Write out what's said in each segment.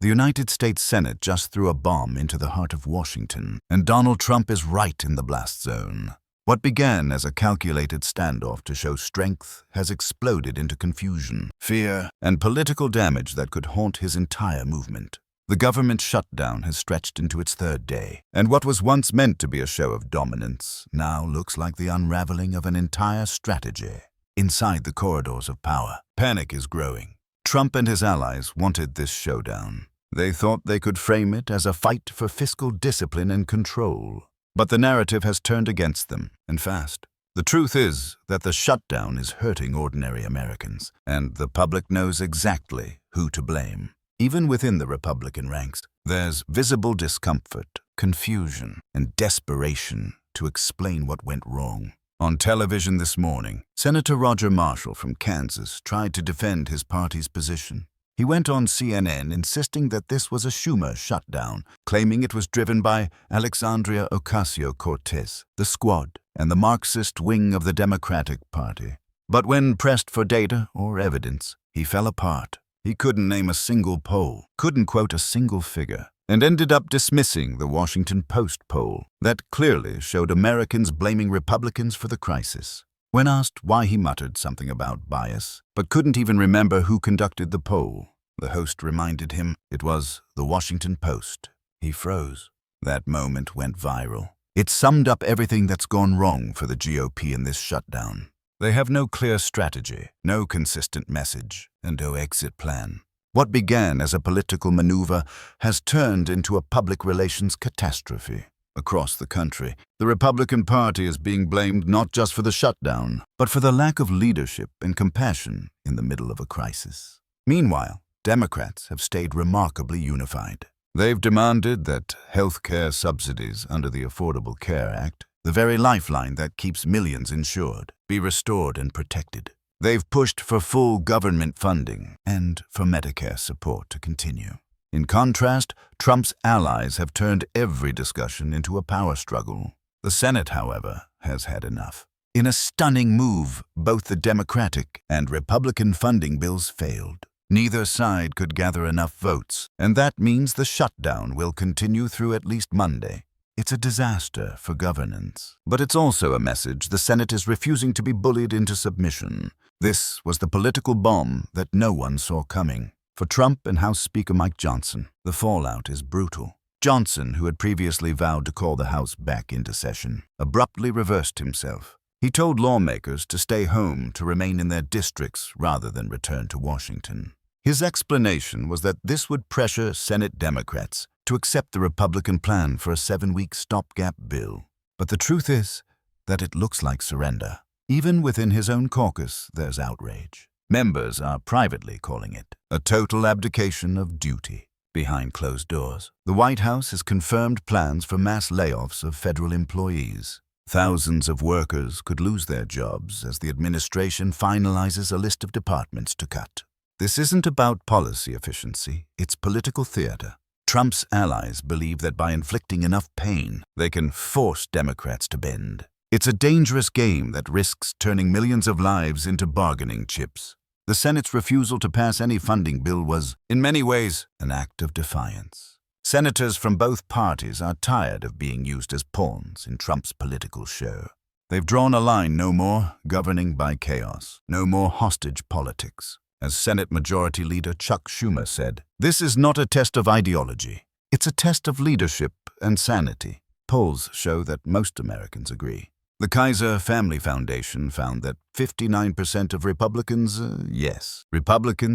The United States Senate just threw a bomb into the heart of Washington, and Donald Trump is right in the blast zone. What began as a calculated standoff to show strength has exploded into confusion, fear, and political damage that could haunt his entire movement. The government shutdown has stretched into its third day, and what was once meant to be a show of dominance now looks like the unraveling of an entire strategy. Inside the corridors of power, panic is growing. Trump and his allies wanted this showdown. They thought they could frame it as a fight for fiscal discipline and control. But the narrative has turned against them, and fast. The truth is that the shutdown is hurting ordinary Americans, and the public knows exactly who to blame. Even within the Republican ranks, there's visible discomfort, confusion, and desperation to explain what went wrong. On television this morning, Senator Roger Marshall from Kansas tried to defend his party's position. He went on CNN insisting that this was a Schumer shutdown, claiming it was driven by Alexandria Ocasio-Cortez, the Squad, and the Marxist wing of the Democratic Party. But when pressed for data or evidence, he fell apart. He couldn't name a single poll, couldn't quote a single figure, and ended up dismissing the Washington Post poll that clearly showed Americans blaming Republicans for the crisis. When asked why, he muttered something about bias, but couldn't even remember who conducted the poll. The host reminded him it was the Washington Post. He froze. That moment went viral. It summed up everything that's gone wrong for the GOP in this shutdown. They have no clear strategy, no consistent message, and no exit plan. What began as a political maneuver has turned into a public relations catastrophe. Across the country, the Republican Party is being blamed not just for the shutdown, but for the lack of leadership and compassion in the middle of a crisis. Meanwhile, Democrats have stayed remarkably unified. They've demanded that health care subsidies under the Affordable Care Act, the very lifeline that keeps millions insured, be restored and protected. They've pushed for full government funding and for Medicare support to continue. In contrast, Trump's allies have turned every discussion into a power struggle. The Senate, however, has had enough. In a stunning move, both the Democratic and Republican funding bills failed. Neither side could gather enough votes, and that means the shutdown will continue through at least Monday. It's a disaster for governance, but it's also a message the Senate is refusing to be bullied into submission. This was the political bomb that no one saw coming. For Trump and House Speaker Mike Johnson, the fallout is brutal. Johnson, who had previously vowed to call the House back into session, abruptly reversed himself. He told lawmakers to stay home, to remain in their districts rather than return to Washington. His explanation was that this would pressure Senate Democrats to accept the Republican plan for a 7-week stopgap bill. But the truth is that it looks like surrender. Even within his own caucus, there's outrage. Members are privately calling it a total abdication of duty. Behind closed doors, the White House has confirmed plans for mass layoffs of federal employees. Thousands of workers could lose their jobs as the administration finalizes a list of departments to cut. This isn't about policy efficiency, it's political theater. Trump's allies believe that by inflicting enough pain, they can force Democrats to bend. It's a dangerous game that risks turning millions of lives into bargaining chips. The Senate's refusal to pass any funding bill was, in many ways, an act of defiance. Senators from both parties are tired of being used as pawns in Trump's political show. They've drawn a line: no more governing by chaos, no more hostage politics. As Senate Majority Leader Chuck Schumer said, "This is not a test of ideology. It's a test of leadership and sanity." Polls show that most Americans agree. The Kaiser Family Foundation found that 59% of Republicans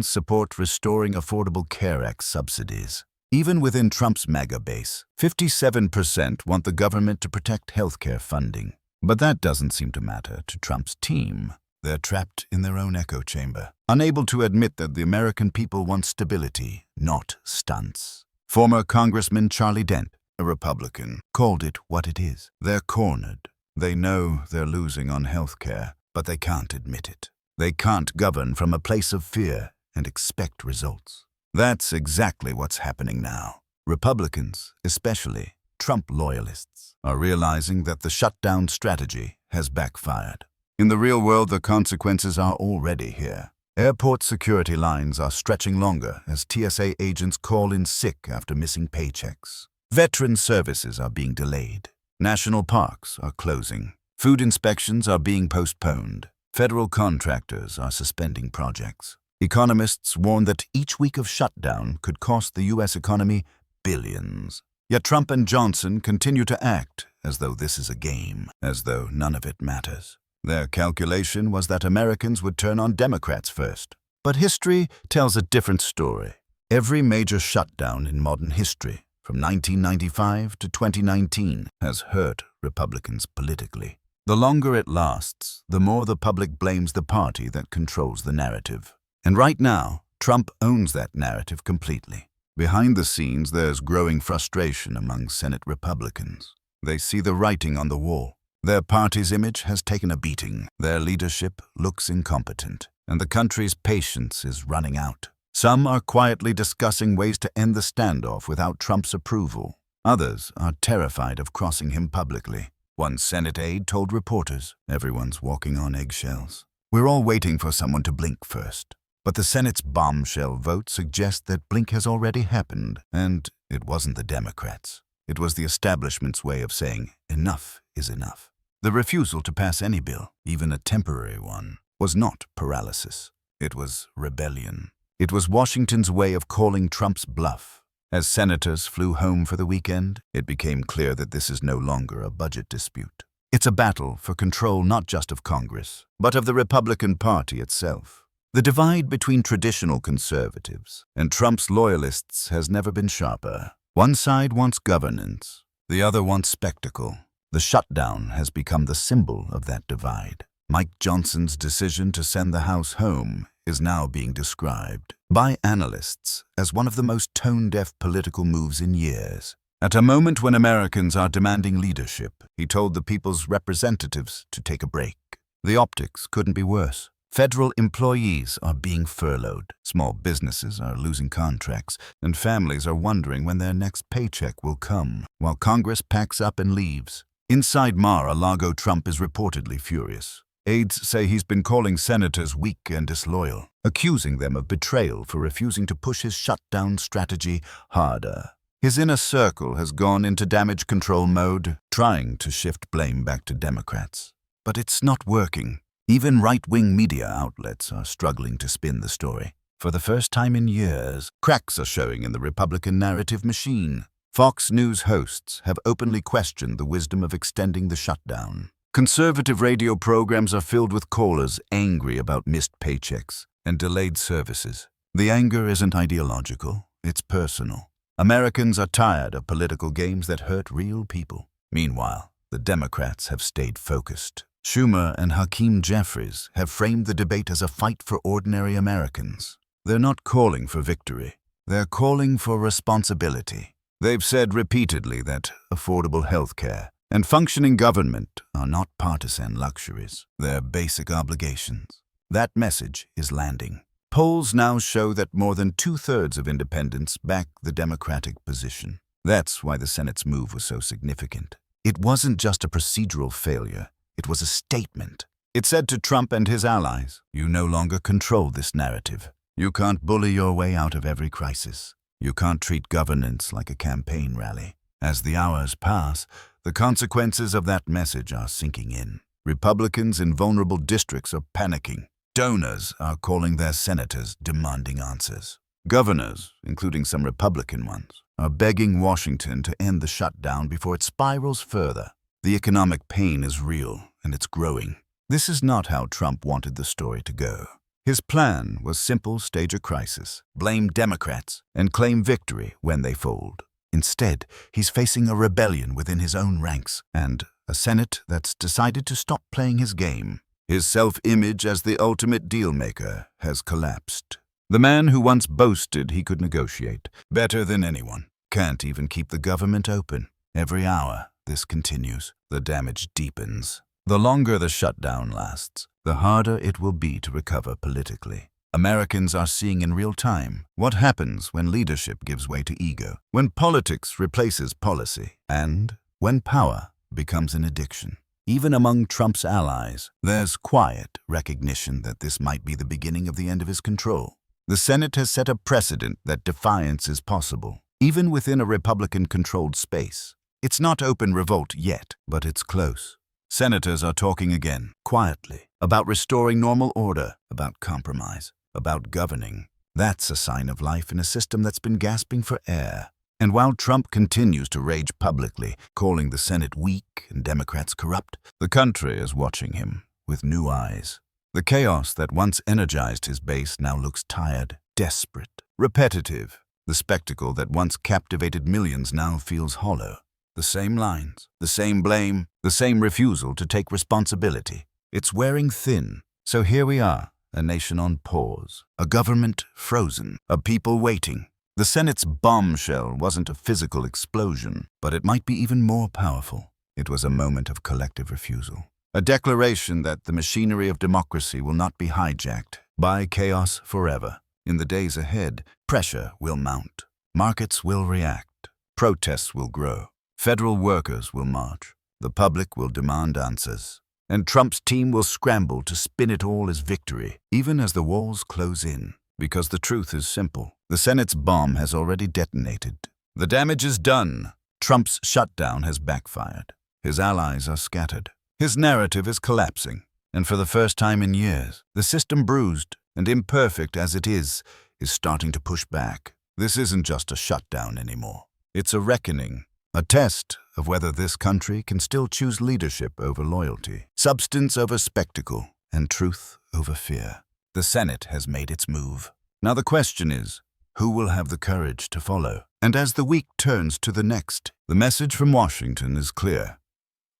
support restoring Affordable Care Act subsidies. Even within Trump's MAGA base, 57% want the government to protect healthcare funding. But that doesn't seem to matter to Trump's team. They're trapped in their own echo chamber, unable to admit that the American people want stability, not stunts. Former Congressman Charlie Dent, a Republican, called it what it is. They're cornered. They know they're losing on health care, but they can't admit it. They can't govern from a place of fear and expect results. That's exactly what's happening now. Republicans, especially Trump loyalists, are realizing that the shutdown strategy has backfired. In the real world, the consequences are already here. Airport security lines are stretching longer as TSA agents call in sick after missing paychecks. Veteran services are being delayed. National parks are closing. Food inspections are being postponed. Federal contractors are suspending projects. Economists warn that each week of shutdown could cost the U.S. economy billions. Yet Trump and Johnson continue to act as though this is a game, as though none of it matters. Their calculation was that Americans would turn on Democrats first. But history tells a different story. Every major shutdown in modern history, from 1995 to 2019, has hurt Republicans politically. The longer it lasts, the more the public blames the party that controls the narrative. And right now, Trump owns that narrative completely. Behind the scenes, there's growing frustration among Senate Republicans. They see the writing on the wall. Their party's image has taken a beating. Their leadership looks incompetent, and the country's patience is running out. Some are quietly discussing ways to end the standoff without Trump's approval. Others are terrified of crossing him publicly. One Senate aide told reporters, "Everyone's walking on eggshells. We're all waiting for someone to blink first." But the Senate's bombshell vote suggests that blink has already happened, and it wasn't the Democrats. It was the establishment's way of saying enough is enough. The refusal to pass any bill, even a temporary one, was not paralysis. It was rebellion. It was Washington's way of calling Trump's bluff. As senators flew home for the weekend, it became clear that this is no longer a budget dispute. It's a battle for control not just of Congress, but of the Republican Party itself. The divide between traditional conservatives and Trump's loyalists has never been sharper. One side wants governance, the other wants spectacle. The shutdown has become the symbol of that divide. Mike Johnson's decision to send the House home is now being described by analysts as one of the most tone-deaf political moves in years. At a moment when Americans are demanding leadership, he told the people's representatives to take a break. The optics couldn't be worse. Federal employees are being furloughed, small businesses are losing contracts, and families are wondering when their next paycheck will come, while Congress packs up and leaves. Inside Mar-a-Lago, Trump is reportedly furious. Aides say he's been calling senators weak and disloyal, accusing them of betrayal for refusing to push his shutdown strategy harder. His inner circle has gone into damage control mode, trying to shift blame back to Democrats. But it's not working. Even right-wing media outlets are struggling to spin the story. For the first time in years, cracks are showing in the Republican narrative machine. Fox News hosts have openly questioned the wisdom of extending the shutdown. Conservative radio programs are filled with callers angry about missed paychecks and delayed services. The anger isn't ideological, it's personal. Americans are tired of political games that hurt real people. Meanwhile, the Democrats have stayed focused. Schumer and Hakeem Jeffries have framed the debate as a fight for ordinary Americans. They're not calling for victory. They're calling for responsibility. They've said repeatedly that affordable health care and functioning government are not partisan luxuries. They're basic obligations. That message is landing. Polls now show that more than 2/3 of independents back the Democratic position. That's why the Senate's move was so significant. It wasn't just a procedural failure. It was a statement. It said to Trump and his allies, "You no longer control this narrative. You can't bully your way out of every crisis. You can't treat governance like a campaign rally." As the hours pass, the consequences of that message are sinking in. Republicans in vulnerable districts are panicking. Donors are calling their senators, demanding answers. Governors, including some Republican ones, are begging Washington to end the shutdown before it spirals further. The economic pain is real, and it's growing. This is not how Trump wanted the story to go. His plan was simple: stage a crisis, blame Democrats, and claim victory when they fold. Instead, he's facing a rebellion within his own ranks and a Senate that's decided to stop playing his game. His self-image as the ultimate deal-maker has collapsed. The man who once boasted he could negotiate better than anyone can't even keep the government open. Every hour this continues, the damage deepens. The longer the shutdown lasts, the harder it will be to recover politically. Americans are seeing in real time what happens when leadership gives way to ego, when politics replaces policy, and when power becomes an addiction. Even among Trump's allies, there's quiet recognition that this might be the beginning of the end of his control. The Senate has set a precedent that defiance is possible, even within a Republican-controlled space. It's not open revolt yet, but it's close. Senators are talking again, quietly, about restoring normal order, about compromise, about governing. That's a sign of life in a system that's been gasping for air. And while Trump continues to rage publicly, calling the Senate weak and Democrats corrupt, the country is watching him with new eyes. The chaos that once energized his base now looks tired, desperate, repetitive. The spectacle that once captivated millions now feels hollow. The same lines, the same blame, the same refusal to take responsibility. It's wearing thin. So here we are, a nation on pause, a government frozen, a people waiting. The Senate's bombshell wasn't a physical explosion, but it might be even more powerful. It was a moment of collective refusal. A declaration that the machinery of democracy will not be hijacked by chaos forever. In the days ahead, pressure will mount. Markets will react. Protests will grow. Federal workers will march. The public will demand answers. And Trump's team will scramble to spin it all as victory, even as the walls close in. Because the truth is simple. The Senate's bomb has already detonated. The damage is done. Trump's shutdown has backfired. His allies are scattered. His narrative is collapsing. And for the first time in years, the system, bruised and imperfect as it is starting to push back. This isn't just a shutdown anymore. It's a reckoning, a test of whether this country can still choose leadership over loyalty, substance over spectacle, and truth over fear. The Senate has made its move. Now the question is, who will have the courage to follow? And as the week turns to the next, the message from Washington is clear.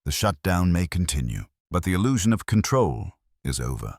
The shutdown may continue, but the illusion of control is over.